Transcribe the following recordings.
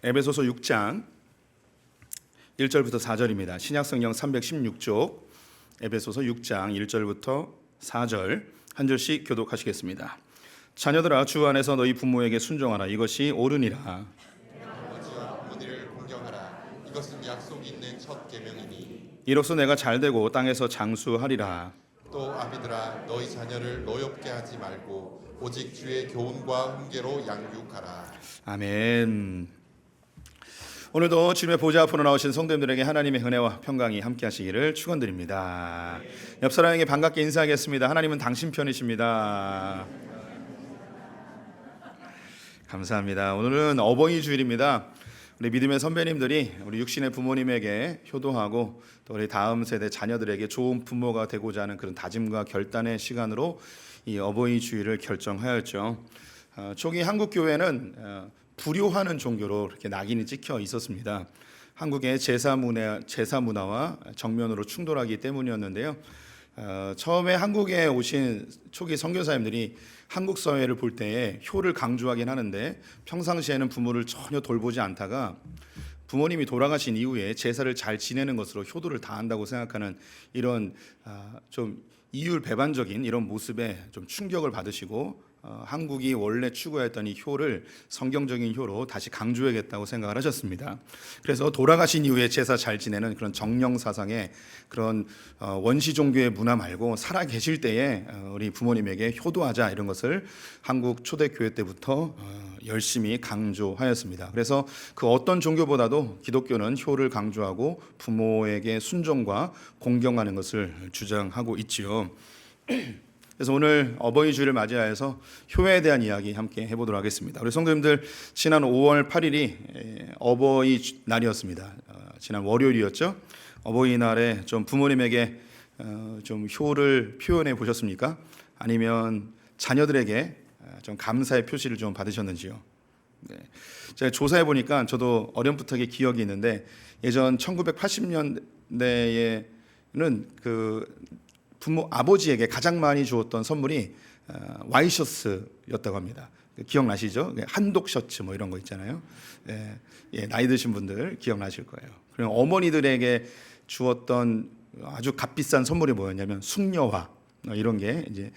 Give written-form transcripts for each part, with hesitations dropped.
에베소서 6장 1절부터 4절입니다. 신약성경 316쪽 에베소서 6장 1절부터 4절 한 절씩 교독하시겠습니다. 자녀들아 주 안에서 너희 부모에게 순종하라. 이것이 옳으니라. 아버지와 어머니를 공경하라. 이것은 약속 있는 첫 계명이니. 이로써 내가 잘되고 땅에서 장수하리라. 또 아비들아 너희 자녀를 노엽게 하지 말고 오직 주의 교훈과 훈계로 양육하라. 아멘. 오늘도 주님의 보좌 앞으로 나오신 성도님들에게 하나님의 은혜와 평강이 함께 하시기를 축원드립니다. 옆 사람에게 반갑게 인사하겠습니다. 하나님은 당신 편이십니다. 감사합니다. 오늘은 어버이 주일입니다. 우리 믿음의 선배님들이 우리 육신의 부모님에게 효도하고 또 우리 다음 세대 자녀들에게 좋은 부모가 되고자 하는 그런 다짐과 결단의 시간으로 이 어버이 주일을 결정하였죠. 초기 한국 교회는 불효하는 종교로 이렇게 낙인이 찍혀 있었습니다. 한국의 제사 문화와 정면으로 충돌하기 때문이었는데요. 처음에 한국에 오신 초기 선교사님들이 한국 사회를 볼 때에 효를 강조하긴 하는데 평상시에는 부모를 전혀 돌보지 않다가 부모님이 돌아가신 이후에 제사를 잘 지내는 것으로 효도를 다한다고 생각하는 이런 좀 이율배반적인 이런 모습에 좀 충격을 받으시고 한국이 원래 추구했던 이 효를 성경적인 효로 다시 강조해야겠다고 생각을 하셨습니다. 그래서 돌아가신 이후에 제사 잘 지내는 그런 정령 사상의 그런 원시 종교의 문화 말고 살아 계실 때에 우리 부모님에게 효도하자 이런 것을 한국 초대교회 때부터 열심히 강조하였습니다. 그래서 그 어떤 종교보다도 기독교는 효를 강조하고 부모에게 순종과 공경하는 것을 주장하고 있지요. 그래서 오늘 어버이 주일을 맞이하여서 효에 대한 이야기 함께 해보도록 하겠습니다. 우리 성도님들 지난 5월 8일이 어버이 날이었습니다. 지난 월요일이었죠. 어버이날에 좀 부모님에게 좀 효를 표현해 보셨습니까? 아니면 자녀들에게 좀 감사의 표시를 좀 받으셨는지요? 네. 제가 조사해 보니까 저도 어렴풋하게 기억이 있는데 예전 1980년대에는 그 부모 아버지에게 가장 많이 주었던 선물이 와이셔츠였다고 합니다. 기억나시죠? 한독 셔츠 뭐 이런 거 있잖아요. 나이 드신 분들 기억나실 거예요. 그리고 어머니들에게 주었던 아주 값비싼 선물이 뭐였냐면 숙녀화 이런 게 이제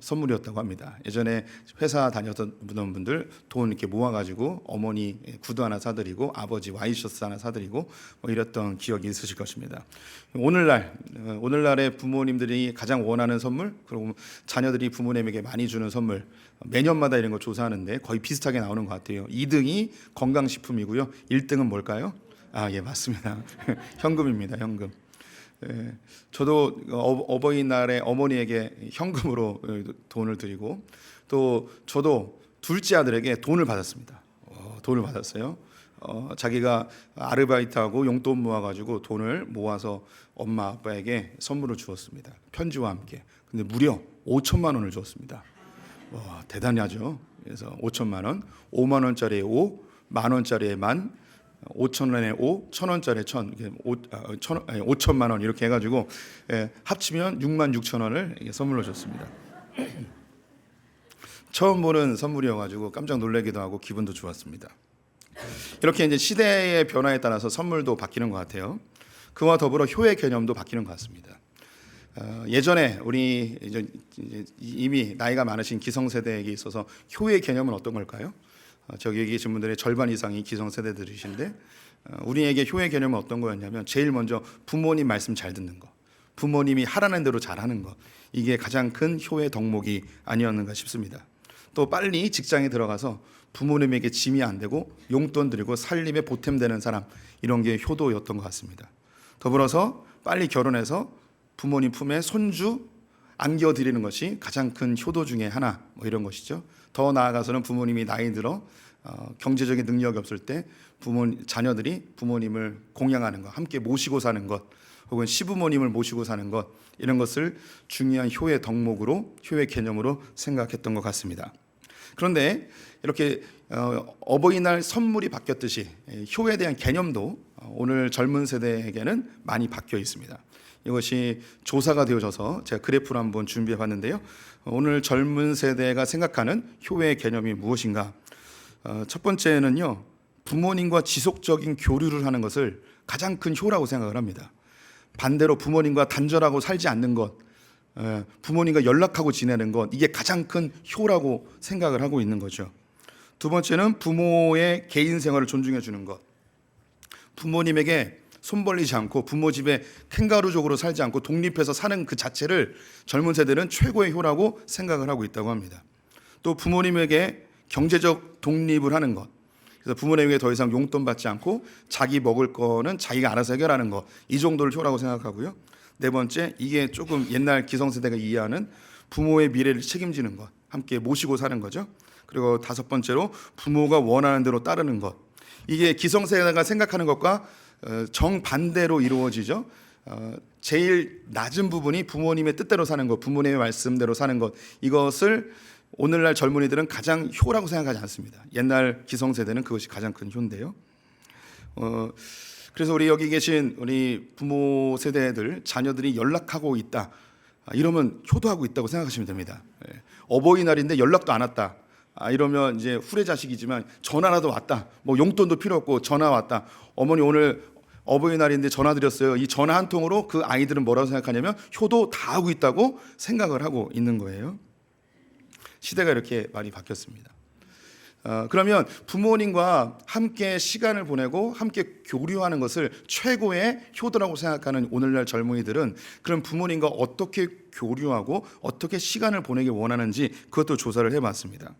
선물이었다고 합니다. 예전에 회사 다녔던 분들 돈 이렇게 모아가지고 어머니 구두 하나 사드리고 아버지 와이셔츠 하나 사드리고 뭐 이랬던 기억이 있으실 것입니다. 오늘날의 부모님들이 가장 원하는 선물 그리고 자녀들이 부모님에게 많이 주는 선물 매년마다 이런 거 조사하는데 거의 비슷하게 나오는 것 같아요. 2등이 건강식품이고요. 1등은 뭘까요? 예, 맞습니다. 현금입니다. 현금. 저도 어버이날에 어머니에게 현금으로 돈을 드리고 또 저도 둘째 아들에게 돈을 받았습니다. 돈을 받았어요. 자기가 아르바이트하고 용돈 모아가지고 돈을 모아서 엄마 아빠에게 선물을 주었습니다. 편지와 함께. 근데 무려 5천만 원을 주었습니다. 와, 대단하죠. 그래서 5천만 원, 5만 원짜리에 5, 만 원짜리에 만, 5천 원에 5, 1,000원짜리 5천만 원 이렇게 해가지고 합치면 6만 6천 원을 선물로 줬습니다. 처음 보는 선물이어가지고 깜짝 놀라기도 하고 기분도 좋았습니다. 이렇게 이제 시대의 변화에 따라서 선물도 바뀌는 것 같아요. 그와 더불어 효의 개념도 바뀌는 것 같습니다. 예전에 우리 이제 이미 나이가 많으신 기성세대에게 있어서 효의 개념은 어떤 걸까요? 저기 계신 분들의 절반 이상이 기성세대들이신데 우리에게 효의 개념은 어떤 거였냐면 제일 먼저 부모님 말씀 잘 듣는 거, 부모님이 하라는 대로 잘하는 거, 이게 가장 큰 효의 덕목이 아니었는가 싶습니다. 또 빨리 직장에 들어가서 부모님에게 짐이 안 되고 용돈 드리고 살림에 보탬되는 사람, 이런 게 효도였던 것 같습니다. 더불어서 빨리 결혼해서 부모님 품에 손주 안겨드리는 것이 가장 큰 효도 중에 하나, 뭐 이런 것이죠. 더 나아가서는 부모님이 나이 들어 경제적인 능력이 없을 때 자녀들이 부모님을 공양하는 것, 함께 모시고 사는 것, 혹은 시부모님을 모시고 사는 것, 이런 것을 중요한 효의 덕목으로, 효의 개념으로 생각했던 것 같습니다. 그런데 이렇게 어버이날 선물이 바뀌었듯이 효에 대한 개념도 오늘 젊은 세대에게는 많이 바뀌어 있습니다. 이것이 조사가 되어져서 제가 그래프를 한번 준비해 봤는데요. 오늘 젊은 세대가 생각하는 효의 개념이 무엇인가? 첫 번째는요, 부모님과 지속적인 교류를 하는 것을 가장 큰 효라고 생각을 합니다. 반대로 부모님과 단절하고 살지 않는 것, 부모님과 연락하고 지내는 것, 이게 가장 큰 효라고 생각을 하고 있는 거죠. 두 번째는 부모의 개인 생활을 존중해 주는 것. 부모님에게 손 벌리지 않고 부모 집에 캥거루족으로 살지 않고 독립해서 사는 그 자체를 젊은 세대는 최고의 효라고 생각을 하고 있다고 합니다. 또 부모님에게 경제적 독립을 하는 것. 그래서 부모님에게 더 이상 용돈 받지 않고 자기 먹을 거는 자기가 알아서 해결하는 것. 이 정도를 효라고 생각하고요. 네 번째, 이게 조금 옛날 기성세대가 이해하는 부모의 미래를 책임지는 것. 함께 모시고 사는 거죠. 그리고 다섯 번째로 부모가 원하는 대로 따르는 것. 이게 기성세대가 생각하는 것과 정반대로 이루어지죠. 제일 낮은 부분이 부모님의 뜻대로 사는 것, 부모님의 말씀대로 사는 것. 이것을 오늘날 젊은이들은 가장 효라고 생각하지 않습니다. 옛날 기성세대는 그것이 가장 큰 효인데요. 그래서 우리 여기 계신 우리 부모 세대들 자녀들이 연락하고 있다, 이러면 효도하고 있다고 생각하시면 됩니다. 어버이날인데 연락도 안 왔다, 이러면 이제 후레자식이지만 전화라도 왔다, 뭐 용돈도 필요 없고 전화 왔다, 어머니 오늘 어버이날인데 전화 드렸어요. 이 전화 한 통으로 그 아이들은 뭐라고 생각하냐면 효도 다 하고 있다고 생각을 하고 있는 거예요. 시대가 이렇게 많이 바뀌었습니다. 그러면 부모님과 함께 시간을 보내고 함께 교류하는 것을 최고의 효도라고 생각하는 오늘날 젊은이들은 그럼 부모님과 어떻게 교류하고 어떻게 시간을 보내기 원하는지 그것도 조사를 해봤습니다.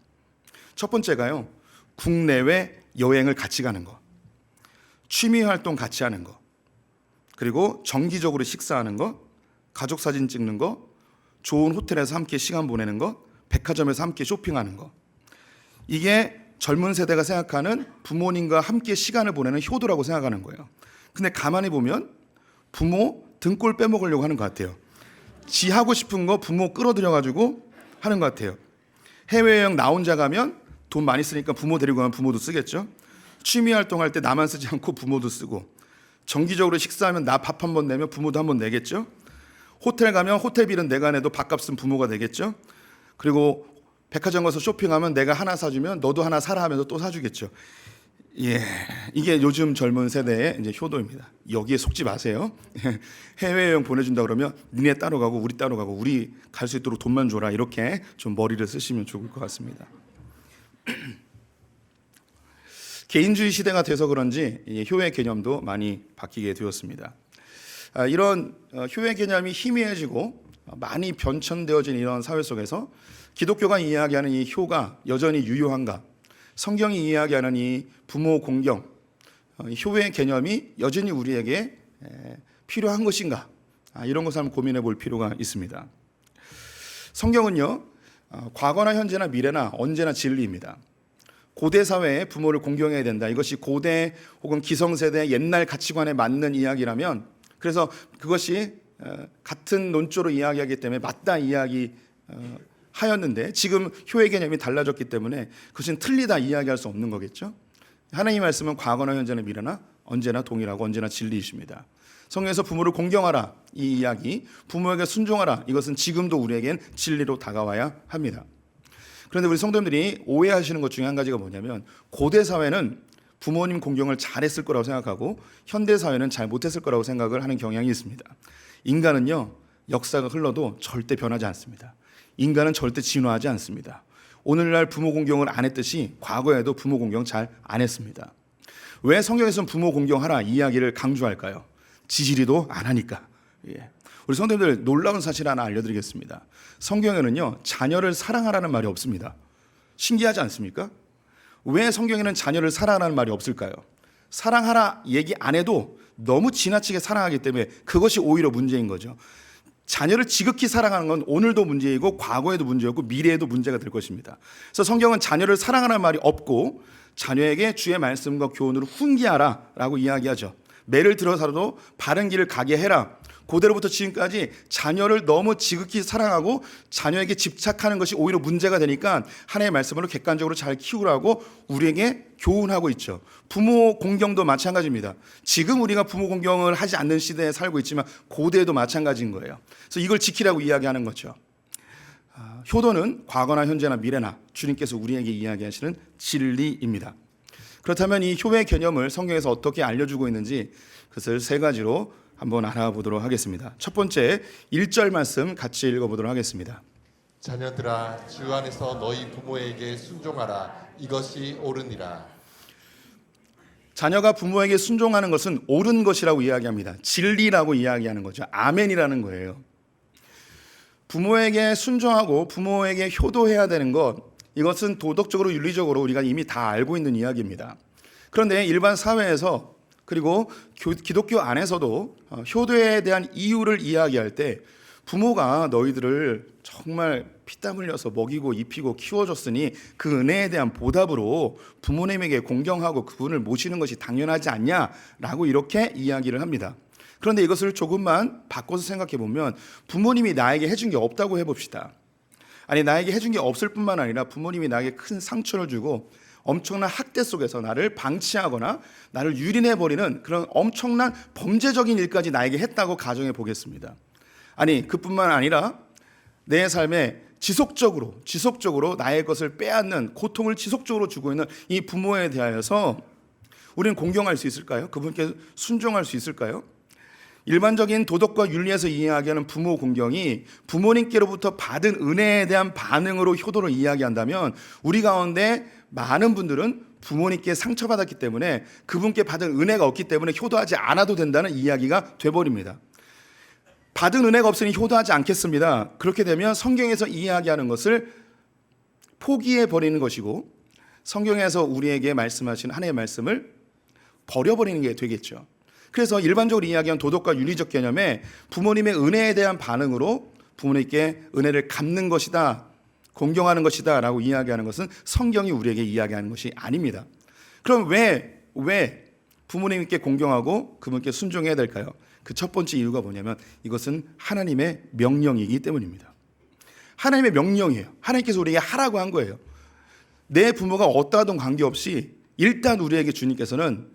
첫 번째가요, 국내외 여행을 같이 가는 거, 취미 활동 같이 하는 거, 그리고 정기적으로 식사하는 거, 가족 사진 찍는 거, 좋은 호텔에서 함께 시간 보내는 거, 백화점에서 함께 쇼핑하는 거. 이게 젊은 세대가 생각하는 부모님과 함께 시간을 보내는 효도라고 생각하는 거예요. 근데 가만히 보면 부모 등골 빼먹으려고 하는 것 같아요. 지 하고 싶은 거 부모 끌어들여가지고 하는 것 같아요. 해외여행 나 혼자 가면 돈 많이 쓰니까 부모 데리고 가면 부모도 쓰겠죠. 취미 활동할 때 나만 쓰지 않고 부모도 쓰고, 정기적으로 식사하면 나 밥 한 번 내면 부모도 한 번 내겠죠. 호텔 가면 호텔비는 내가 내도 밥값은 부모가 내겠죠. 그리고 백화점 가서 쇼핑하면 내가 하나 사주면 너도 하나 사라 하면서 또 사주겠죠. 예, 이게 요즘 젊은 세대의 이제 효도입니다. 여기에 속지 마세요. 해외여행 보내준다 그러면 니네 따로 가고 우리 따로 가고 우리 갈 수 있도록 돈만 줘라, 이렇게 좀 머리를 쓰시면 좋을 것 같습니다. 개인주의 시대가 돼서 그런지 효의 개념도 많이 바뀌게 되었습니다. 이런 효의 개념이 희미해지고 많이 변천되어진 이런 사회 속에서 기독교가 이야기하는 이 효가 여전히 유효한가? 성경이 이야기하는 이 부모 공경, 효의 개념이 여전히 우리에게 필요한 것인가? 이런 것을 한번 고민해 볼 필요가 있습니다. 성경은요, 과거나 현재나 미래나 언제나 진리입니다. 고대 사회에 부모를 공경해야 된다, 이것이 고대 혹은 기성세대 옛날 가치관에 맞는 이야기라면, 그래서 그것이 같은 논조로 이야기하기 때문에 맞다 이야기 하였는데, 지금 효의 개념이 달라졌기 때문에 그것은 틀리다 이야기할 수 없는 거겠죠. 하나님의 말씀은 과거나 현재나 미래나 언제나 동일하고 언제나 진리이십니다. 성경에서 부모를 공경하라, 이 이야기, 부모에게 순종하라, 이것은 지금도 우리에겐 진리로 다가와야 합니다. 그런데 우리 성도님들이 오해하시는 것 중에 한 가지가 뭐냐면, 고대 사회는 부모님 공경을 잘했을 거라고 생각하고 현대 사회는 잘 못했을 거라고 생각을 하는 경향이 있습니다. 인간은요, 역사가 흘러도 절대 변하지 않습니다. 인간은 절대 진화하지 않습니다. 오늘날 부모 공경을 안 했듯이 과거에도 부모 공경 잘 안 했습니다. 왜 성경에서는 부모 공경하라 이야기를 강조할까요? 지지리도 안 하니까. 우리 성도님들, 놀라운 사실 하나 알려드리겠습니다. 성경에는요, 자녀를 사랑하라는 말이 없습니다. 신기하지 않습니까? 왜 성경에는 자녀를 사랑하라는 말이 없을까요? 사랑하라 얘기 안 해도 너무 지나치게 사랑하기 때문에 그것이 오히려 문제인 거죠. 자녀를 지극히 사랑하는 건 오늘도 문제이고 과거에도 문제였고 미래에도 문제가 될 것입니다. 그래서 성경은 자녀를 사랑하라는 말이 없고 자녀에게 주의 말씀과 교훈으로 훈계하라 라고 이야기하죠. 매를 들어서라도 바른 길을 가게 해라. 고대로부터 지금까지 자녀를 너무 지극히 사랑하고 자녀에게 집착하는 것이 오히려 문제가 되니까 하나님의 말씀으로 객관적으로 잘 키우라고 우리에게 교훈하고 있죠. 부모 공경도 마찬가지입니다. 지금 우리가 부모 공경을 하지 않는 시대에 살고 있지만 고대에도 마찬가지인 거예요. 그래서 이걸 지키라고 이야기하는 거죠. 효도는 과거나 현재나 미래나 주님께서 우리에게 이야기하시는 진리입니다. 그렇다면 이 효의 개념을 성경에서 어떻게 알려주고 있는지 그것을 세 가지로 한번 알아보도록 하겠습니다. 첫 번째 1절 말씀 같이 읽어보도록 하겠습니다. 자녀들아 주 안에서 너희 부모에게 순종하라. 이것이 옳으니라. 자녀가 부모에게 순종하는 것은 옳은 것이라고 이야기합니다. 진리라고 이야기하는 거죠. 아멘이라는 거예요. 부모에게 순종하고 부모에게 효도해야 되는 것, 이것은 도덕적으로 윤리적으로 우리가 이미 다 알고 있는 이야기입니다. 그런데 일반 사회에서 그리고 기독교 안에서도 효도에 대한 이유를 이야기할 때 부모가 너희들을 정말 피땀 흘려서 먹이고 입히고 키워줬으니 그 은혜에 대한 보답으로 부모님에게 공경하고 그분을 모시는 것이 당연하지 않냐라고 이렇게 이야기를 합니다. 그런데 이것을 조금만 바꿔서 생각해 보면 부모님이 나에게 해준 게 없다고 해봅시다. 아니 나에게 해준 게 없을 뿐만 아니라 부모님이 나에게 큰 상처를 주고 엄청난 학대 속에서 나를 방치하거나 나를 유린해버리는 그런 엄청난 범죄적인 일까지 나에게 했다고 가정해 보겠습니다. 아니 그뿐만 아니라 내 삶에 지속적으로 나의 것을 빼앗는 고통을 지속적으로 주고 있는 이 부모에 대하여서 우리는 공경할 수 있을까요? 그분께 순종할 수 있을까요? 일반적인 도덕과 윤리에서 이야기하는 부모 공경이 부모님께로부터 받은 은혜에 대한 반응으로 효도를 이야기한다면 우리 가운데 많은 분들은 부모님께 상처받았기 때문에 그분께 받은 은혜가 없기 때문에 효도하지 않아도 된다는 이야기가 돼버립니다. 받은 은혜가 없으니 효도하지 않겠습니다. 그렇게 되면 성경에서 이야기하는 것을 포기해 버리는 것이고 성경에서 우리에게 말씀하신 하나님의 말씀을 버려버리는 게 되겠죠. 그래서 일반적으로 이야기하는 도덕과 윤리적 개념에 부모님의 은혜에 대한 반응으로 부모님께 은혜를 갚는 것이다, 공경하는 것이다 라고 이야기하는 것은 성경이 우리에게 이야기하는 것이 아닙니다. 그럼 왜 부모님께 공경하고 그분께 순종해야 될까요? 그 첫 번째 이유가 뭐냐면 이것은 하나님의 명령이기 때문입니다. 하나님의 명령이에요. 하나님께서 우리에게 하라고 한 거예요. 내 부모가 어떠하든 관계없이 일단 우리에게 주님께서는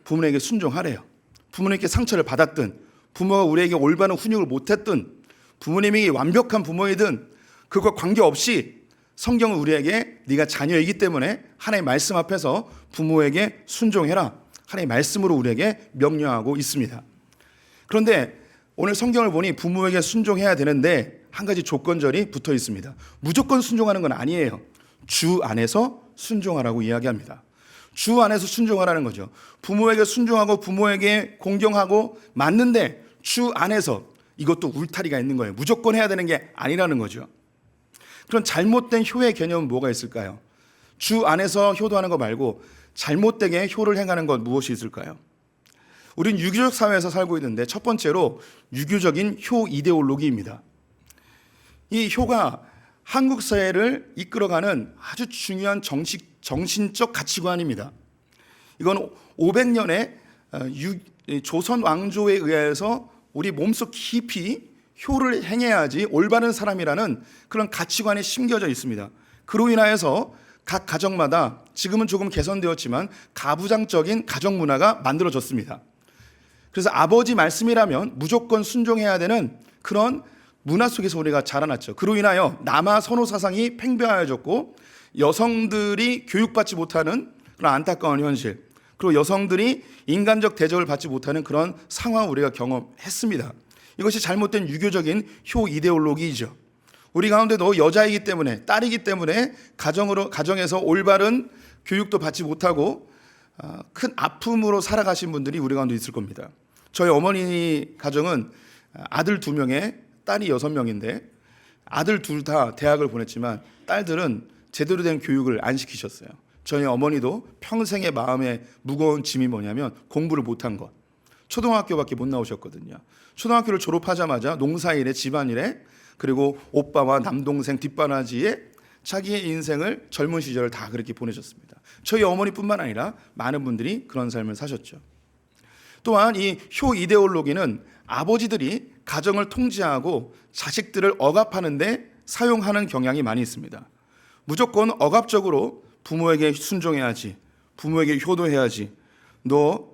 부모에게 순종하래요. 부모님께 상처를 받았든 부모가 우리에게 올바른 훈육을 못했든 부모님이 완벽한 부모이든 그것과 관계없이 성경은 우리에게 네가 자녀이기 때문에 하나님의 말씀 앞에서 부모에게 순종해라. 하나님의 말씀으로 우리에게 명령하고 있습니다. 그런데 오늘 성경을 보니 부모에게 순종해야 되는데 한 가지 조건절이 붙어 있습니다. 무조건 순종하는 건 아니에요. 주 안에서 순종하라고 이야기합니다. 주 안에서 순종하라는 거죠. 부모에게 순종하고 부모에게 공경하고 맞는데 주 안에서 이것도 울타리가 있는 거예요. 무조건 해야 되는 게 아니라는 거죠. 그런 잘못된 효의 개념은 뭐가 있을까요? 주 안에서 효도하는 거 말고 잘못되게 효를 행하는 것 무엇이 있을까요? 우린 유교적 사회에서 살고 있는데 첫 번째로 유교적인 효 이데올로기입니다. 이 효가 한국 사회를 이끌어가는 아주 중요한 정신적 가치관입니다. 이건 500년의 조선 왕조에 의해서 우리 몸속 깊이 효를 행해야지 올바른 사람이라는 그런 가치관이 심겨져 있습니다. 그로 인하여서 각 가정마다 지금은 조금 개선되었지만 가부장적인 가정 문화가 만들어졌습니다. 그래서 아버지 말씀이라면 무조건 순종해야 되는 그런 문화 속에서 우리가 자라났죠. 그로 인하여 남아 선호 사상이 팽배하여졌고 여성들이 교육받지 못하는 그런 안타까운 현실, 그리고 여성들이 인간적 대접을 받지 못하는 그런 상황을 우리가 경험했습니다. 이것이 잘못된 유교적인 효 이데올로기이죠. 우리 가운데도 여자이기 때문에, 딸이기 때문에 가정에서 올바른 교육도 받지 못하고 큰 아픔으로 살아가신 분들이 우리 가운데 있을 겁니다. 저희 어머니 가정은 아들 2명에 딸이 6명인데 아들 둘 다 대학을 보냈지만 딸들은 제대로 된 교육을 안 시키셨어요. 저희 어머니도 평생의 마음에 무거운 짐이 뭐냐면 공부를 못한 것. 초등학교밖에 못 나오셨거든요. 초등학교를 졸업하자마자 농사일에 집안일에 그리고 오빠와 남동생 뒷바라지에 자기의 인생을 젊은 시절을 다 그렇게 보내셨습니다. 저희 어머니뿐만 아니라 많은 분들이 그런 삶을 사셨죠. 또한 이 효 이데올로기는 아버지들이 가정을 통제하고 자식들을 억압하는 데 사용하는 경향이 많이 있습니다. 무조건 억압적으로 부모에게 순종해야지, 부모에게 효도해야지, 너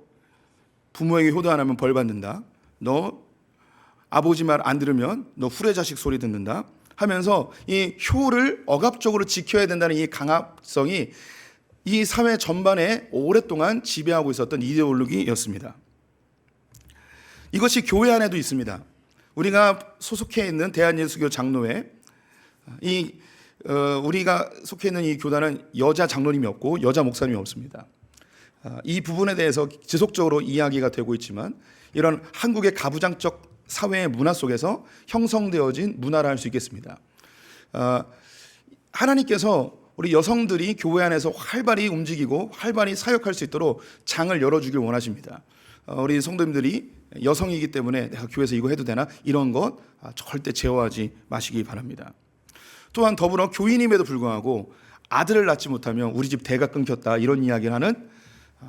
부모에게 효도 안 하면 벌 받는다, 너 아버지 말 안 들으면 너 후레자식 소리 듣는다 하면서 이 효를 억압적으로 지켜야 된다는 이 강압성이 이 사회 전반에 오랫동안 지배하고 있었던 이데올로기였습니다. 이것이 교회 안에도 있습니다. 우리가 소속해 있는 대한예수교 장로회, 우리가 속해 있는 이 교단은 여자 장로님이 없고 여자 목사님이 없습니다. 이 부분에 대해서 지속적으로 이야기가 되고 있지만 이런 한국의 가부장적 사회의 문화 속에서 형성되어진 문화라 할 수 있겠습니다. 하나님께서 우리 여성들이 교회 안에서 활발히 움직이고 활발히 사역할 수 있도록 장을 열어주길 원하십니다. 우리 성도님들이 여성이기 때문에 내가 교회에서 이거 해도 되나? 이런 것 절대 제어하지 마시기 바랍니다. 또한 더불어 교인임에도 불구하고 아들을 낳지 못하면 우리 집 대가 끊겼다 이런 이야기를 하는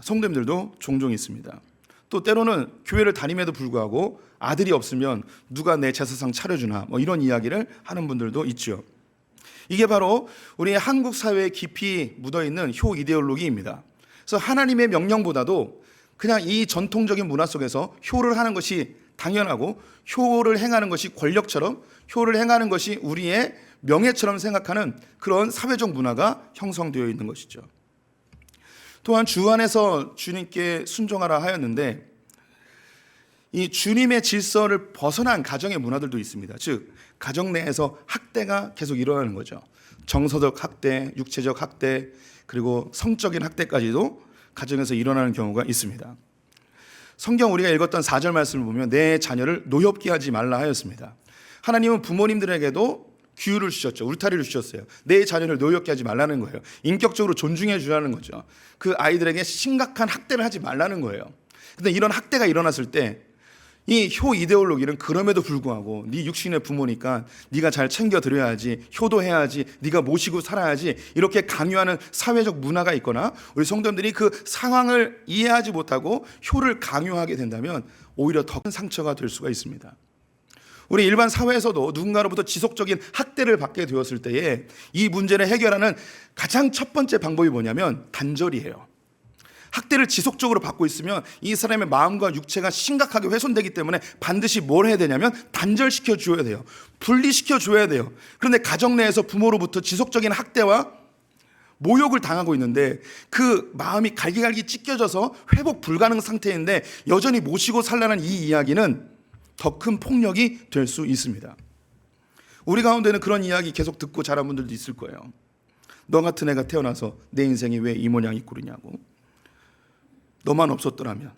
성도님들도 종종 있습니다. 또 때로는 교회를 다님에도 불구하고 아들이 없으면 누가 내 제사상 차려주나 이런 이야기를 하는 분들도 있죠. 이게 바로 우리 한국 사회에 깊이 묻어있는 효 이데올로기입니다. 그래서 하나님의 명령보다도 그냥 이 전통적인 문화 속에서 효를 하는 것이 당연하고 효를 행하는 것이 권력처럼 효를 행하는 것이 우리의 명예처럼 생각하는 그런 사회적 문화가 형성되어 있는 것이죠. 또한 주 안에서 주님께 순종하라 하였는데 이 주님의 질서를 벗어난 가정의 문화들도 있습니다. 즉 가정 내에서 학대가 계속 일어나는 거죠. 정서적 학대, 육체적 학대, 그리고 성적인 학대까지도 가정에서 일어나는 경우가 있습니다. 성경 우리가 읽었던 4절 말씀을 보면 내 자녀를 노엽게 하지 말라 하였습니다. 하나님은 부모님들에게도 규율을 주셨죠. 울타리를 주셨어요. 내 자녀를 노엽게 하지 말라는 거예요. 인격적으로 존중해 주라는 거죠. 그 아이들에게 심각한 학대를 하지 말라는 거예요. 근데 이런 학대가 일어났을 때 이 효 이데올로기는 그럼에도 불구하고 네 육신의 부모니까 네가 잘 챙겨드려야지, 효도해야지, 네가 모시고 살아야지 이렇게 강요하는 사회적 문화가 있거나 우리 성도님들이 그 상황을 이해하지 못하고 효를 강요하게 된다면 오히려 더 큰 상처가 될 수가 있습니다. 우리 일반 사회에서도 누군가로부터 지속적인 학대를 받게 되었을 때에 이 문제를 해결하는 가장 첫 번째 방법이 뭐냐면 단절이에요. 학대를 지속적으로 받고 있으면 이 사람의 마음과 육체가 심각하게 훼손되기 때문에 반드시 뭘 해야 되냐면 단절시켜 줘야 돼요. 분리시켜 줘야 돼요. 그런데 가정 내에서 부모로부터 지속적인 학대와 모욕을 당하고 있는데 그 마음이 갈기갈기 찢겨져서 회복 불가능 상태인데 여전히 모시고 살라는 이 이야기는 더 큰 폭력이 될 수 있습니다. 우리 가운데는 그런 이야기 계속 듣고 자란 분들도 있을 거예요. 너 같은 애가 태어나서 내 인생이 왜 이 모양이 꼴이냐고. 너만 없었더라면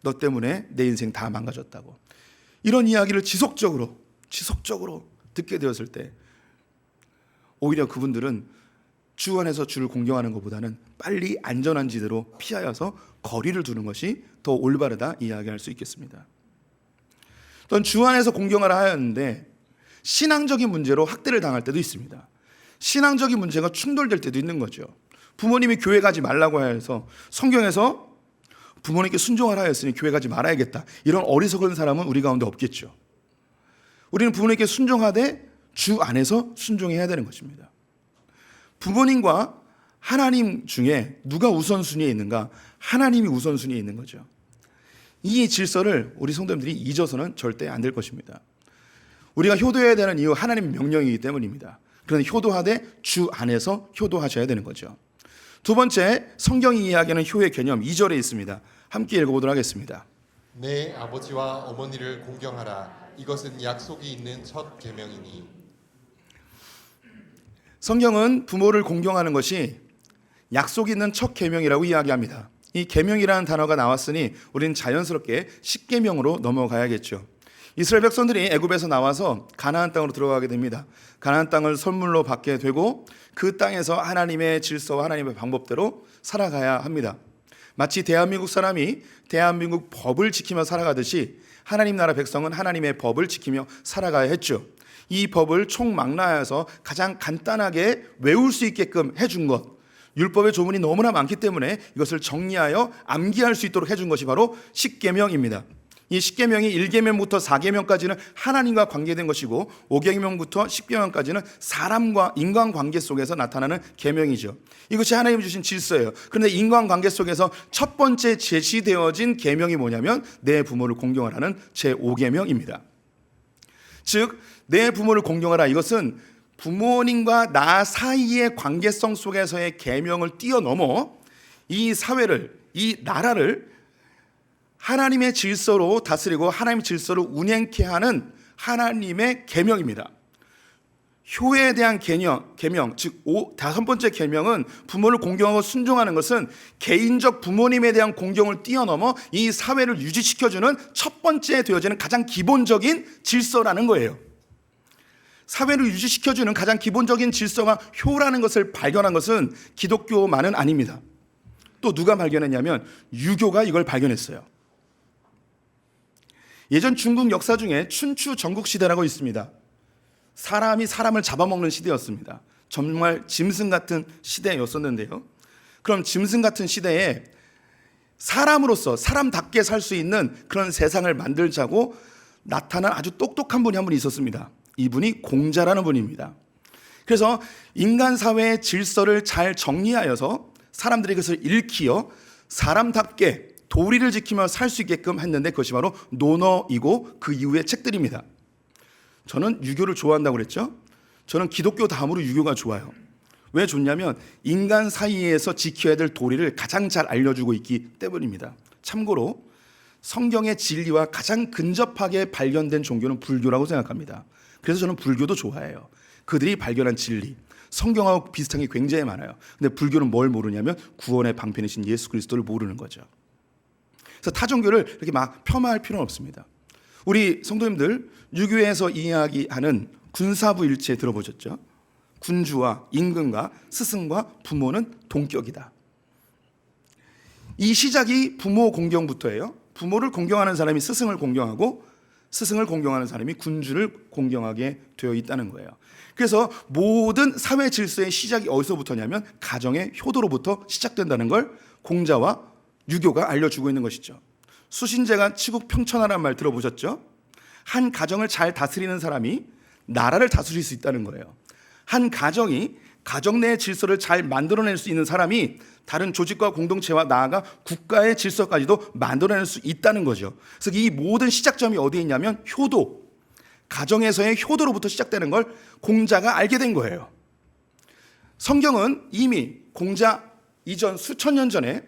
너 때문에 내 인생 다 망가졌다고. 이런 이야기를 지속적으로 듣게 되었을 때 오히려 그분들은 주 안에서 주를 공경하는 것보다는 빨리 안전한 지대로 피하여서 거리를 두는 것이 더 올바르다 이야기할 수 있겠습니다. 또한 주 안에서 공경하라 하였는데 신앙적인 문제로 학대를 당할 때도 있습니다. 신앙적인 문제가 충돌될 때도 있는 거죠. 부모님이 교회 가지 말라고 해서 성경에서 부모님께 순종하라 했으니 교회 가지 말아야겠다. 이런 어리석은 사람은 우리 가운데 없겠죠. 우리는 부모님께 순종하되 주 안에서 순종해야 되는 것입니다. 부모님과 하나님 중에 누가 우선순위에 있는가? 하나님이 우선순위에 있는 거죠. 이 질서를 우리 성도님들이 잊어서는 절대 안 될 것입니다. 우리가 효도해야 되는 이유 하나님의 명령이기 때문입니다. 그런데 효도하되 주 안에서 효도하셔야 되는 거죠. 두 번째, 성경이 이야기하는 효의 개념 2절에 있습니다. 함께 읽어보도록 하겠습니다. 내 아버지와 어머니를 공경하라. 이것은 약속이 있는 첫 계명이니. 성경은 부모를 공경하는 것이 약속이 있는 첫 계명이라고 이야기합니다. 이 계명이라는 단어가 나왔으니 우리는 자연스럽게 십계명으로 넘어가야겠죠. 이스라엘 백성들이 애굽에서 나와서 가나안 땅으로 들어가게 됩니다. 가나안 땅을 선물로 받게 되고 그 땅에서 하나님의 질서와 하나님의 방법대로 살아가야 합니다. 마치 대한민국 사람이 대한민국 법을 지키며 살아가듯이 하나님 나라 백성은 하나님의 법을 지키며 살아가야 했죠. 이 법을 총망라해서 가장 간단하게 외울 수 있게끔 해준 것, 율법의 조문이 너무나 많기 때문에 이것을 정리하여 암기할 수 있도록 해준 것이 바로 십계명입니다. 이 십계명이 1계명부터 4계명까지는 하나님과 관계된 것이고 5계명부터 10계명까지는 사람과 인간관계 속에서 나타나는 계명이죠. 이것이 하나님이 주신 질서예요. 그런데 인간관계 속에서 첫 번째 제시되어진 계명이 뭐냐면 내 부모를 공경하라는 제5계명입니다. 즉 내 부모를 공경하라, 이것은 부모님과 나 사이의 관계성 속에서의 계명을 뛰어넘어 이 사회를, 이 나라를 하나님의 질서로 다스리고 하나님의 질서로 운행케 하는 하나님의 계명입니다. 효에 대한 계명, 즉 다섯 번째 계명은 부모를 공경하고 순종하는 것은 개인적 부모님에 대한 공경을 뛰어넘어 이 사회를 유지시켜주는 첫 번째 되어지는 가장 기본적인 질서라는 거예요. 사회를 유지시켜주는 가장 기본적인 질서가 효라는 것을 발견한 것은 기독교만은 아닙니다. 또 누가 발견했냐면 유교가 이걸 발견했어요. 예전 중국 역사 중에 춘추 전국시대라고 있습니다. 사람이 사람을 잡아먹는 시대였습니다. 정말 짐승 같은 시대였었는데요. 그럼 짐승 같은 시대에 사람으로서 사람답게 살 수 있는 그런 세상을 만들자고 나타난 아주 똑똑한 분이 한 분 있었습니다. 이분이 공자라는 분입니다. 그래서 인간 사회의 질서를 잘 정리하여서 사람들이 그것을 일으키어 사람답게 도리를 지키며 살 수 있게끔 했는데 그것이 바로 논어이고 그 이후의 책들입니다. 저는 유교를 좋아한다고 그랬죠. 저는 기독교 다음으로 유교가 좋아요. 왜 좋냐면 인간 사이에서 지켜야 될 도리를 가장 잘 알려주고 있기 때문입니다. 참고로 성경의 진리와 가장 근접하게 발견된 종교는 불교라고 생각합니다. 그래서 저는 불교도 좋아해요. 그들이 발견한 진리, 성경하고 비슷한 게 굉장히 많아요. 근데 불교는 뭘 모르냐면 구원의 방편이신 예수 그리스도를 모르는 거죠. 그래서 타 종교를 이렇게 막 폄하할 필요는 없습니다. 우리 성도님들 유교에서 이야기하는 군사부일체 들어보셨죠? 군주와 임금과 스승과 부모는 동격이다. 이 시작이 부모 공경부터예요. 부모를 공경하는 사람이 스승을 공경하고 스승을 공경하는 사람이 군주를 공경하게 되어 있다는 거예요. 그래서 모든 사회 질서의 시작이 어디서부터냐면 가정의 효도로부터 시작된다는 걸 공자와 유교가 알려주고 있는 것이죠. 수신제가 치국평천하라는 말 들어보셨죠? 한 가정을 잘 다스리는 사람이 나라를 다스릴 수 있다는 거예요. 한 가정이 가정 내의 질서를 잘 만들어낼 수 있는 사람이 다른 조직과 공동체와 나아가 국가의 질서까지도 만들어낼 수 있다는 거죠. 그래서 이 모든 시작점이 어디에 있냐면 효도, 가정에서의 효도로부터 시작되는 걸 공자가 알게 된 거예요. 성경은 이미 공자 이전 수천 년 전에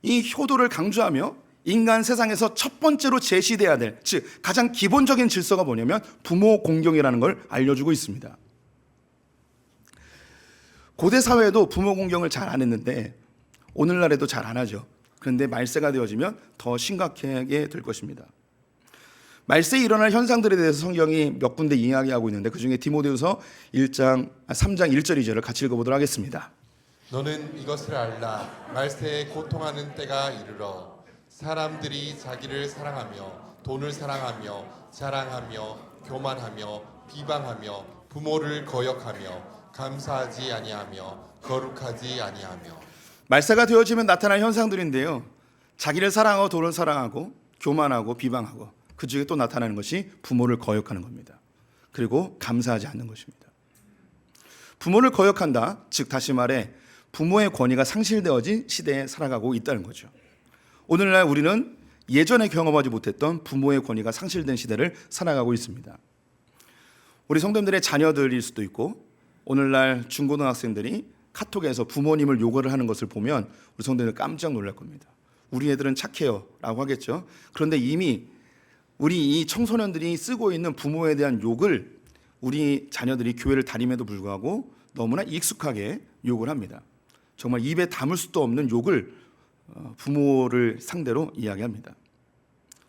이 효도를 강조하며 인간 세상에서 첫 번째로 제시돼야 될, 즉 가장 기본적인 질서가 뭐냐면 부모 공경이라는 걸 알려주고 있습니다. 고대 사회에도 부모 공경을 잘 안 했는데 오늘날에도 잘 안 하죠. 그런데 말세가 되어지면 더 심각하게 될 것입니다. 말세에 일어날 현상들에 대해서 성경이 몇 군데 이야기하고 있는데 그중에 디모데후서 3장 1절 2절을 같이 읽어보도록 하겠습니다. 너는 이것을 알라. 말세에 고통하는 때가 이르러 사람들이 자기를 사랑하며 돈을 사랑하며 자랑하며 교만하며 비방하며 부모를 거역하며 감사하지 아니하며 거룩하지 아니하며. 말세가 되어지면 나타날 현상들인데요. 자기를 사랑하고 돈을 사랑하고 교만하고 비방하고 그 중에 또 나타나는 것이 부모를 거역하는 겁니다. 그리고 감사하지 않는 것입니다. 부모를 거역한다, 즉 다시 말해 부모의 권위가 상실되어진 시대에 살아가고 있다는 거죠. 오늘날 우리는 예전에 경험하지 못했던 부모의 권위가 상실된 시대를 살아가고 있습니다. 우리 성도님들의 자녀들일 수도 있고 오늘날 중고등학생들이 카톡에서 부모님을 욕을 하는 것을 보면 우리 성도님들 깜짝 놀랄 겁니다. 우리 애들은 착해요 라고 하겠죠. 그런데 이미 우리 이 청소년들이 쓰고 있는 부모에 대한 욕을 우리 자녀들이 교회를 다님에도 불구하고 너무나 익숙하게 욕을 합니다. 정말 입에 담을 수도 없는 욕을 부모를 상대로 이야기합니다.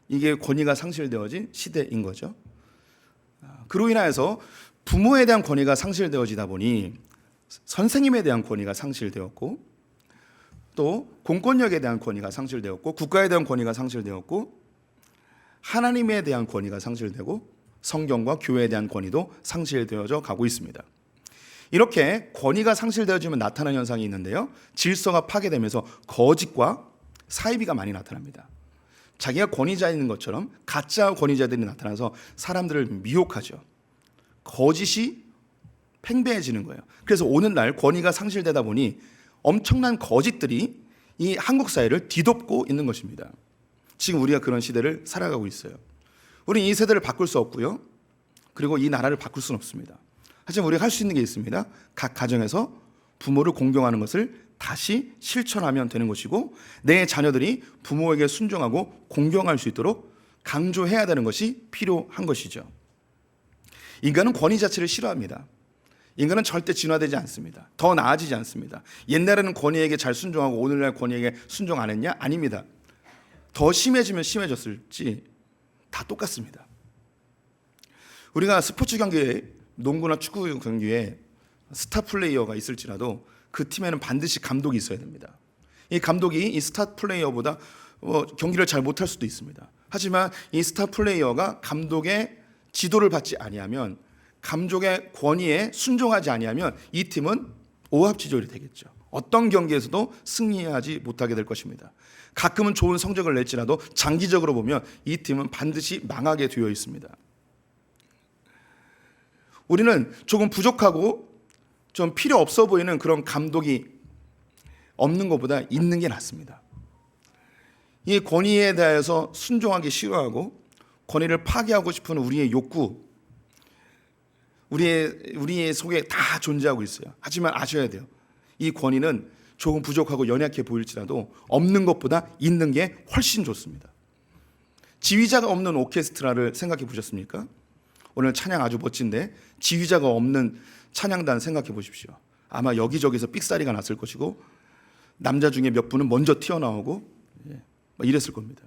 이게 권위가 상실되어진 시대인 거죠. 그로 인하여서 부모에 대한 권위가 상실되어지다 보니 선생님에 대한 권위가 상실되었고 또 공권력에 대한 권위가 상실되었고 국가에 대한 권위가 상실되었고 하나님에 대한 권위가 상실되고 성경과 교회에 대한 권위도 상실되어져 가고 있습니다. 이렇게 권위가 상실되어지면 나타나는 현상이 있는데요. 질서가 파괴되면서 거짓과 사이비가 많이 나타납니다. 자기가 권위자인 것처럼 가짜 권위자들이 나타나서 사람들을 미혹하죠. 거짓이 팽배해지는 거예요. 그래서 오늘날 권위가 상실되다 보니 엄청난 거짓들이 이 한국 사회를 뒤덮고 있는 것입니다. 지금 우리가 그런 시대를 살아가고 있어요. 우리는 이 세대를 바꿀 수 없고요. 그리고 이 나라를 바꿀 수는 없습니다. 하지만 우리가 할 수 있는 게 있습니다. 각 가정에서 부모를 공경하는 것을 다시 실천하면 되는 것이고, 내 자녀들이 부모에게 순종하고 공경할 수 있도록 강조해야 되는 것이 필요한 것이죠. 인간은 권위 자체를 싫어합니다. 인간은 절대 진화되지 않습니다. 더 나아지지 않습니다. 옛날에는 권위에게 잘 순종하고 오늘날 권위에게 순종 안 했냐? 아닙니다. 더 심해지면 심해졌을지 다 똑같습니다. 우리가 스포츠 경기에, 농구나 축구 경기에 스타 플레이어가 있을지라도 그 팀에는 반드시 감독이 있어야 됩니다. 이 감독이 이 스타 플레이어보다 경기를 잘 못할 수도 있습니다. 하지만 이 스타 플레이어가 감독의 지도를 받지 아니하면, 감독의 권위에 순종하지 아니하면 이 팀은 오합지졸이 되겠죠. 어떤 경기에서도 승리하지 못하게 될 것입니다. 가끔은 좋은 성적을 낼지라도 장기적으로 보면 이 팀은 반드시 망하게 되어 있습니다. 우리는 조금 부족하고 좀 필요 없어 보이는 그런 감독이 없는 것보다 있는 게 낫습니다. 이 권위에 대해서 순종하기 싫어하고 권위를 파괴하고 싶은 우리의 욕구, 우리의 속에 다 존재하고 있어요. 하지만 아셔야 돼요. 이 권위는 조금 부족하고 연약해 보일지라도 없는 것보다 있는 게 훨씬 좋습니다. 지휘자가 없는 오케스트라를 생각해 보셨습니까? 오늘 찬양 아주 멋진데 지휘자가 없는 찬양단 생각해 보십시오. 아마 여기저기서 삑사리가 났을 것이고, 남자 중에 몇 분은 먼저 튀어나오고 이랬을 겁니다.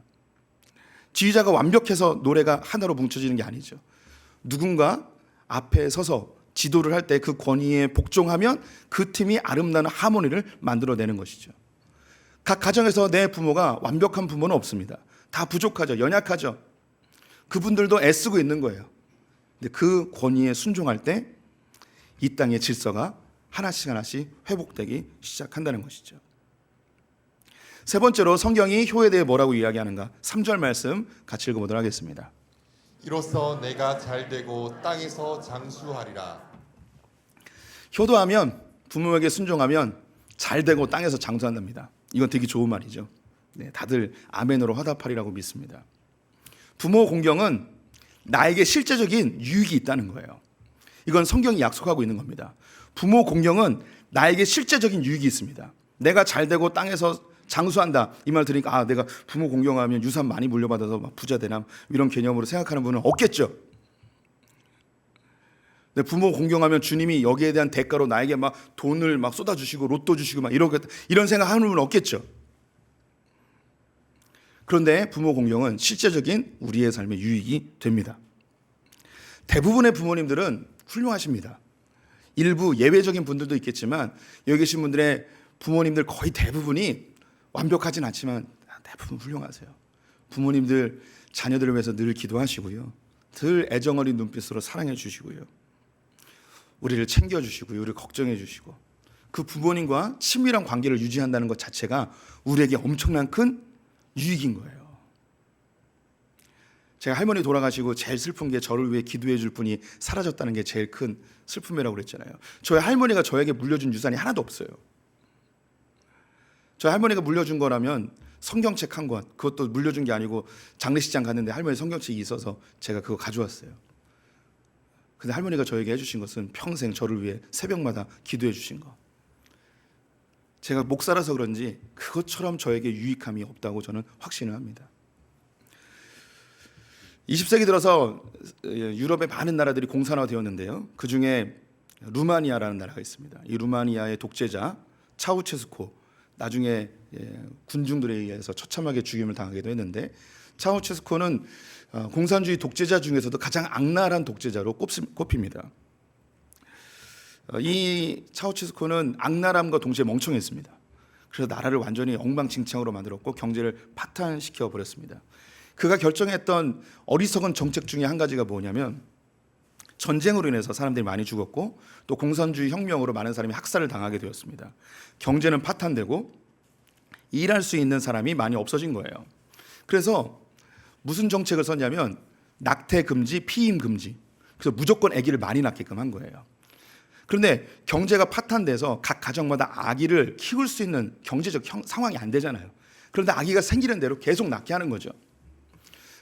지휘자가 완벽해서 노래가 하나로 뭉쳐지는 게 아니죠. 누군가 앞에 서서 지도를 할 때 그 권위에 복종하면 그 팀이 아름다운 하모니를 만들어내는 것이죠. 각 가정에서 내 부모가 완벽한 부모는 없습니다. 다 부족하죠. 연약하죠. 그분들도 애쓰고 있는 거예요. 근데 그 권위에 순종할 때 이 땅의 질서가 하나씩 하나씩 회복되기 시작한다는 것이죠. 세 번째로 성경이 효에 대해 뭐라고 이야기하는가? 3절 말씀 같이 읽어보도록 하겠습니다. 이로써 내가 잘되고 땅에서 장수하리라. 효도하면, 부모에게 순종하면 잘되고 땅에서 장수한답니다. 이건 되게 좋은 말이죠. 네, 다들 아멘으로 화답하리라고 믿습니다. 부모 공경은 나에게 실제적인 유익이 있다는 거예요. 이건 성경이 약속하고 있는 겁니다. 부모 공경은 나에게 실제적인 유익이 있습니다. 내가 잘되고 땅에서 장수한다, 이 말 들으니까 내가 부모 공경하면 유산 많이 물려받아서 막 부자 되나 이런 개념으로 생각하는 분은 없겠죠. 근데 부모 공경하면 주님이 여기에 대한 대가로 나에게 막 돈을 막 쏟아주시고 로또 주시고 막 이런 생각하는 분은 없겠죠. 그런데 부모 공경은 실제적인 우리의 삶의 유익이 됩니다. 대부분의 부모님들은 훌륭하십니다. 일부 예외적인 분들도 있겠지만 여기 계신 분들의 부모님들 거의 대부분이 완벽하진 않지만 대부분 훌륭하세요. 부모님들 자녀들을 위해서 늘 기도하시고요, 늘 애정어린 눈빛으로 사랑해 주시고요, 우리를 챙겨주시고요, 우리를 걱정해 주시고, 그 부모님과 친밀한 관계를 유지한다는 것 자체가 우리에게 엄청난 큰 유익인 거예요. 제가 할머니 돌아가시고 제일 슬픈 게 저를 위해 기도해 줄 분이 사라졌다는 게 제일 큰 슬픔이라고 그랬잖아요. 저희 할머니가 저에게 물려준 유산이 하나도 없어요. 저희 할머니가 물려준 거라면 성경책 한 권, 그것도 물려준 게 아니고 장례식장 갔는데 할머니 성경책이 있어서 제가 그거 가져왔어요. 근데 할머니가 저에게 해주신 것은 평생 저를 위해 새벽마다 기도해 주신 거. 제가 목사라서 그런지 그것처럼 저에게 유익함이 없다고 저는 확신을 합니다. 20세기 들어서 유럽의 많은 나라들이 공산화되었는데요, 그 중에 루마니아라는 나라가 있습니다. 이 루마니아의 독재자 차우체스코, 나중에 군중들에 의해서 처참하게 죽임을 당하기도 했는데, 차우체스코는 공산주의 독재자 중에서도 가장 악랄한 독재자로 꼽힙니다. 이 차우체스코는 악랄함과 동시에 멍청했습니다. 그래서 나라를 완전히 엉망진창으로 만들었고 경제를 파탄시켜 버렸습니다. 그가 결정했던 어리석은 정책 중에 한 가지가 뭐냐면, 전쟁으로 인해서 사람들이 많이 죽었고 또 공산주의 혁명으로 많은 사람이 학살을 당하게 되었습니다. 경제는 파탄되고 일할 수 있는 사람이 많이 없어진 거예요. 그래서 무슨 정책을 썼냐면 낙태 금지, 피임 금지. 그래서 무조건 아기를 많이 낳게끔 한 거예요. 그런데 경제가 파탄돼서 각 가정마다 아기를 키울 수 있는 경제적 상황이 안 되잖아요. 그런데 아기가 생기는 대로 계속 낳게 하는 거죠.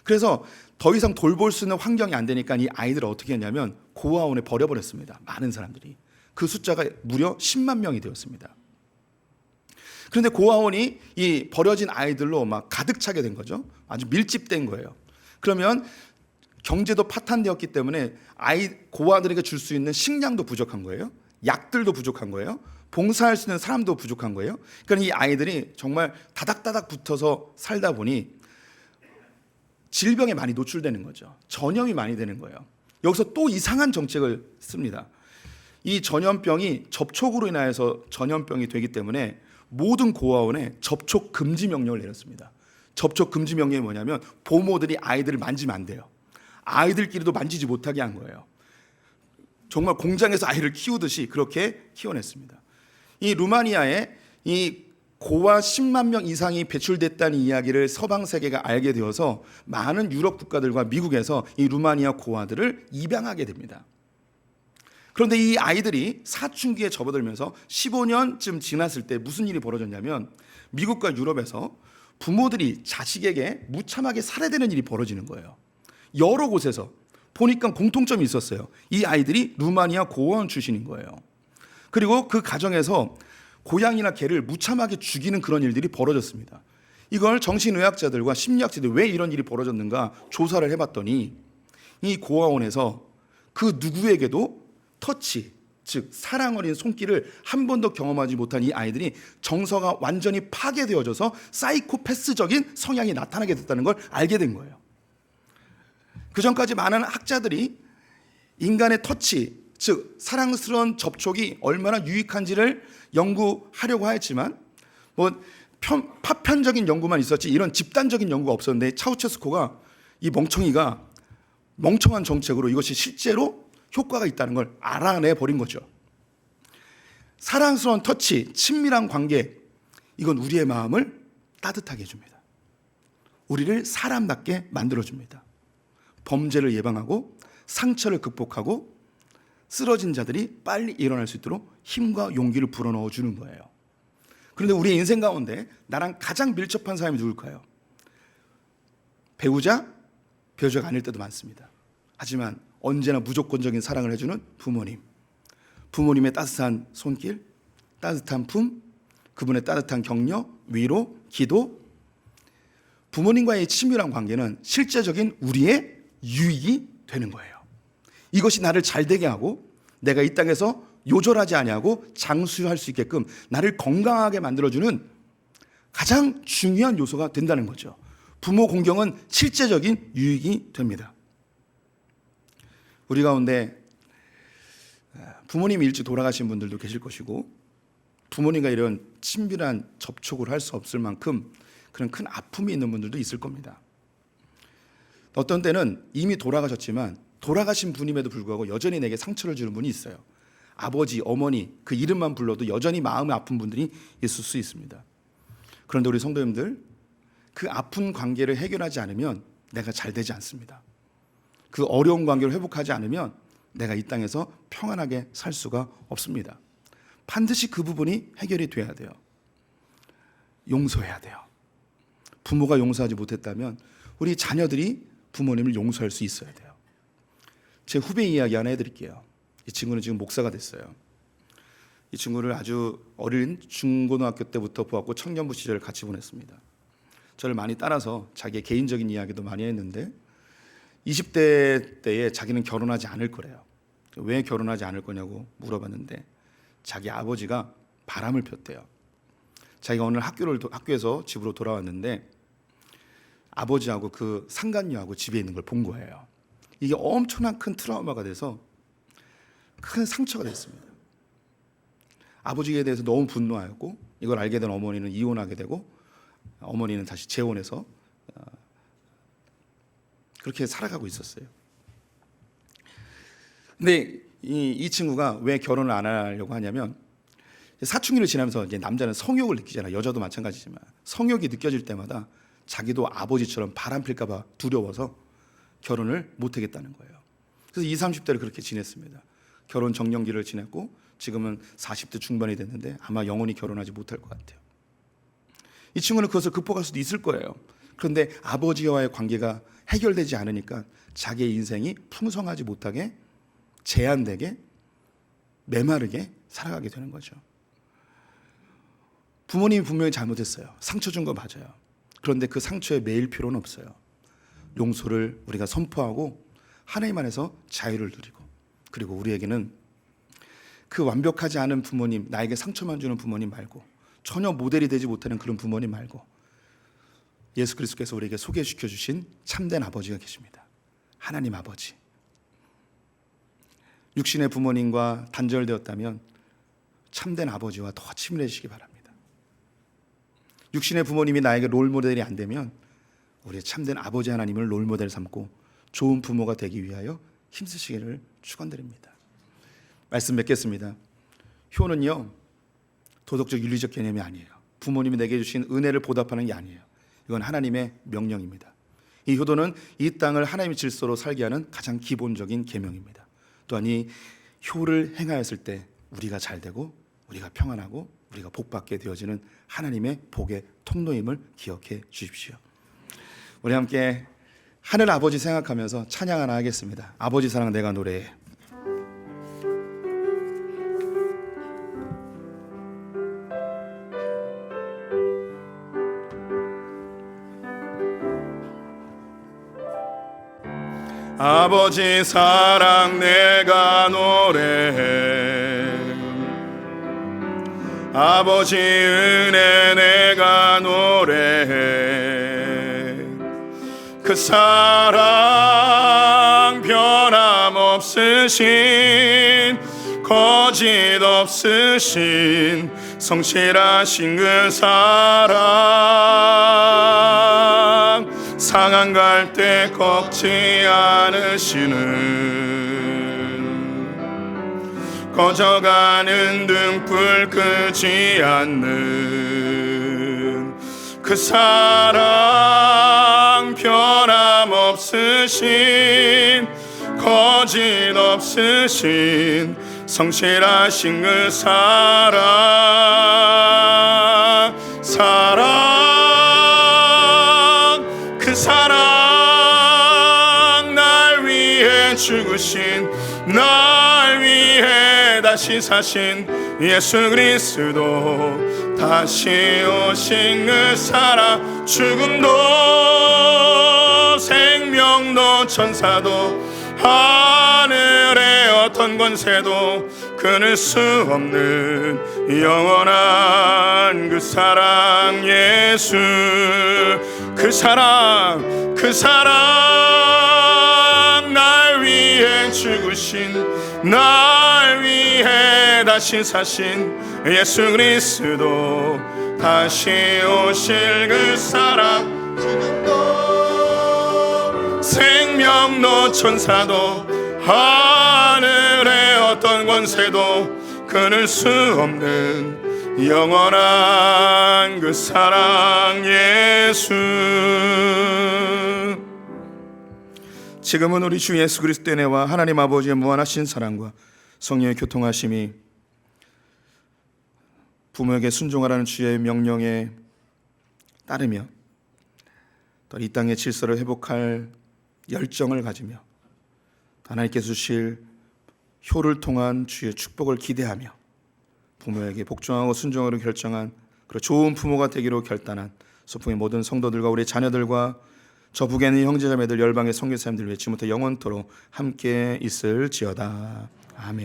그래서 더 이상 돌볼 수 있는 환경이 안 되니까 이 아이들을 어떻게 했냐면 고아원에 버려버렸습니다. 많은 사람들이. 그 숫자가 무려 10만 명이 되었습니다. 그런데 고아원이 이 버려진 아이들로 막 가득 차게 된 거죠. 아주 밀집된 거예요. 그러면 경제도 파탄되었기 때문에 고아들에게 줄 수 있는 식량도 부족한 거예요. 약들도 부족한 거예요. 봉사할 수 있는 사람도 부족한 거예요. 그러니까 이 아이들이 정말 다닥다닥 붙어서 살다 보니 질병에 많이 노출되는 거죠. 전염이 많이 되는 거예요. 여기서 또 이상한 정책을 씁니다. 이 전염병이 접촉으로 인하여서 전염병이 되기 때문에 모든 고아원에 접촉 금지 명령을 내렸습니다. 접촉 금지 명령이 뭐냐면 보모들이 아이들을 만지면 안 돼요. 아이들끼리도 만지지 못하게 한 거예요. 정말 공장에서 아이를 키우듯이 그렇게 키워냈습니다. 이 루마니아에 이 고아 10만 명 이상이 배출됐다는 이야기를 서방 세계가 알게 되어서 많은 유럽 국가들과 미국에서 이 루마니아 고아들을 입양하게 됩니다. 그런데 이 아이들이 사춘기에 접어들면서 15년쯤 지났을 때 무슨 일이 벌어졌냐면 미국과 유럽에서 부모들이 자식에게 무참하게 살해되는 일이 벌어지는 거예요. 여러 곳에서 보니까 공통점이 있었어요. 이 아이들이 루마니아 고아원 출신인 거예요. 그리고 그 가정에서 고양이나 개를 무참하게 죽이는 그런 일들이 벌어졌습니다. 이걸 정신의학자들과 심리학자들이 왜 이런 일이 벌어졌는가 조사를 해봤더니 이 고아원에서 그 누구에게도 터치, 즉 사랑 어린 손길을 한 번도 경험하지 못한 이 아이들이 정서가 완전히 파괴되어져서 사이코패스적인 성향이 나타나게 됐다는 걸 알게 된 거예요. 그 전까지 많은 학자들이 인간의 터치, 즉 사랑스러운 접촉이 얼마나 유익한지를 연구하려고 하였지만 뭐 파편적인 연구만 있었지 이런 집단적인 연구가 없었는데 차우체스코가 이 멍청이가 멍청한 정책으로 이것이 실제로 효과가 있다는 걸 알아내 버린 거죠. 사랑스러운 터치, 친밀한 관계, 이건 우리의 마음을 따뜻하게 해줍니다. 우리를 사람답게 만들어줍니다. 범죄를 예방하고 상처를 극복하고 쓰러진 자들이 빨리 일어날 수 있도록 힘과 용기를 불어넣어 주는 거예요. 그런데 우리의 인생 가운데 나랑 가장 밀접한 사람이 누굴까요? 배우자가 아닐 때도 많습니다. 하지만 언제나 무조건적인 사랑을 해주는 부모님, 부모님의 따뜻한 손길, 따뜻한 품, 그분의 따뜻한 격려, 위로, 기도, 부모님과의 친밀한 관계는 실제적인 우리의 유익이 되는 거예요. 이것이 나를 잘되게 하고 내가 이 땅에서 요절하지 아니하고 장수할 수 있게끔 나를 건강하게 만들어주는 가장 중요한 요소가 된다는 거죠. 부모 공경은 실제적인 유익이 됩니다. 우리 가운데 부모님이 일찍 돌아가신 분들도 계실 것이고 부모님과 이런 친밀한 접촉을 할 수 없을 만큼 그런 큰 아픔이 있는 분들도 있을 겁니다. 어떤 때는 이미 돌아가셨지만 돌아가신 분임에도 불구하고 여전히 내게 상처를 주는 분이 있어요. 아버지, 어머니 그 이름만 불러도 여전히 마음이 아픈 분들이 있을 수 있습니다. 그런데 우리 성도님들 그 아픈 관계를 해결하지 않으면 내가 잘 되지 않습니다. 그 어려운 관계를 회복하지 않으면 내가 이 땅에서 평안하게 살 수가 없습니다. 반드시 그 부분이 해결이 돼야 돼요. 용서해야 돼요. 부모가 용서하지 못했다면 우리 자녀들이 부모님을 용서할 수 있어야 돼요. 제 후배 이야기 하나 해드릴게요. 이 친구는 지금 목사가 됐어요. 이 친구를 아주 어린 중고등학교 때부터 보았고 청년부 시절을 같이 보냈습니다. 저를 많이 따라서 자기의 개인적인 이야기도 많이 했는데 20대 때에 자기는 결혼하지 않을 거래요. 왜 결혼하지 않을 거냐고 물어봤는데 자기 아버지가 바람을 폈대요. 자기가 오늘 학교에서 집으로 돌아왔는데 아버지하고 그 상간녀하고 집에 있는 걸 본 거예요. 이게 엄청난 큰 트라우마가 돼서 큰 상처가 됐습니다. 아버지에 대해서 너무 분노하였고 이걸 알게 된 어머니는 이혼하게 되고 어머니는 다시 재혼해서 그렇게 살아가고 있었어요. 근데 이 친구가 왜 결혼을 안 하려고 하냐면 사춘기를 지나면서 이제 남자는 성욕을 느끼잖아요. 여자도 마찬가지지만 성욕이 느껴질 때마다 자기도 아버지처럼 바람 필까 봐 두려워서 결혼을 못 하겠다는 거예요. 그래서 20, 30대를 그렇게 지냈습니다. 결혼 정년기를 지냈고 지금은 40대 중반이 됐는데 아마 영원히 결혼하지 못할 것 같아요. 이 친구는 그것을 극복할 수도 있을 거예요. 그런데 아버지와의 관계가 해결되지 않으니까 자기의 인생이 풍성하지 못하게 제한되게 메마르게 살아가게 되는 거죠. 부모님이 분명히 잘못했어요. 상처 준 거 맞아요. 그런데 그 상처에 매일 필요는 없어요. 용서를 우리가 선포하고 하나님 안에서 자유를 누리고, 그리고 우리에게는 그 완벽하지 않은 부모님, 나에게 상처만 주는 부모님 말고, 전혀 모델이 되지 못하는 그런 부모님 말고, 예수 그리스도께서 우리에게 소개시켜 주신 참된 아버지가 계십니다. 하나님 아버지. 육신의 부모님과 단절되었다면 참된 아버지와 더 친밀해지시기 바랍니다. 육신의 부모님이 나에게 롤모델이 안 되면 우리의 참된 아버지 하나님을 롤모델 삼고 좋은 부모가 되기 위하여 힘쓰시기를 축원드립니다. 말씀 맺겠습니다. 효는요, 도덕적 윤리적 개념이 아니에요. 부모님이 내게 주신 은혜를 보답하는 게 아니에요. 이건 하나님의 명령입니다. 이 효도는 이 땅을 하나님의 질서로 살게 하는 가장 기본적인 계명입니다. 또한 이 효를 행하였을 때 우리가 잘 되고 우리가 평안하고 우리가 복받게 되어지는 하나님의 복의 통로임을 기억해 주십시오. 우리 함께 하늘 아버지 생각하면서 찬양 하나 하겠습니다. 아버지 사랑 내가 노래해. 아버지 사랑 내가 노래해. 아버지 은혜 내가 노래해. 그 사랑 변함없으신 거짓 없으신 성실하신 그 사랑 상한 갈 때 꺾지 않으시는 꺼져가는 등불 끄지 않는 그 사랑 변함없으신 거짓 없으신 성실하신 그 사랑 그 사랑 날 위해 죽으신 날 위해 다시 사신 예수 그리스도 다시 오신 그 사랑 죽음도 생명도 천사도 하늘의 어떤 권세도 끊을 수 없는 영원한 그 사랑 예수 그 사랑 날 위해 죽으신 날 위해 다시 사신 예수 그리스도 다시 오실 그 사랑 죽음도 생명도 천사도 하늘의 어떤 권세도 끊을 수 없는 영원한 그 사랑 예수. 지금은 우리 주 예수 그리스도의 은혜와 하나님 아버지의 무한하신 사랑과 성령의 교통하심이 부모에게 순종하라는 주의 명령에 따르며 또 이 땅의 질서를 회복할 열정을 가지며 하나님께서 주실 효를 통한 주의 축복을 기대하며 부모에게 복종하고 순종하기로 결정한 그리고 좋은 부모가 되기로 결단한 소풍의 모든 성도들과 우리 자녀들과 저 북에 있는 형제자매들 열방의 선교사님들 위해 지금부터 영원토록 함께 있을지어다. 아멘.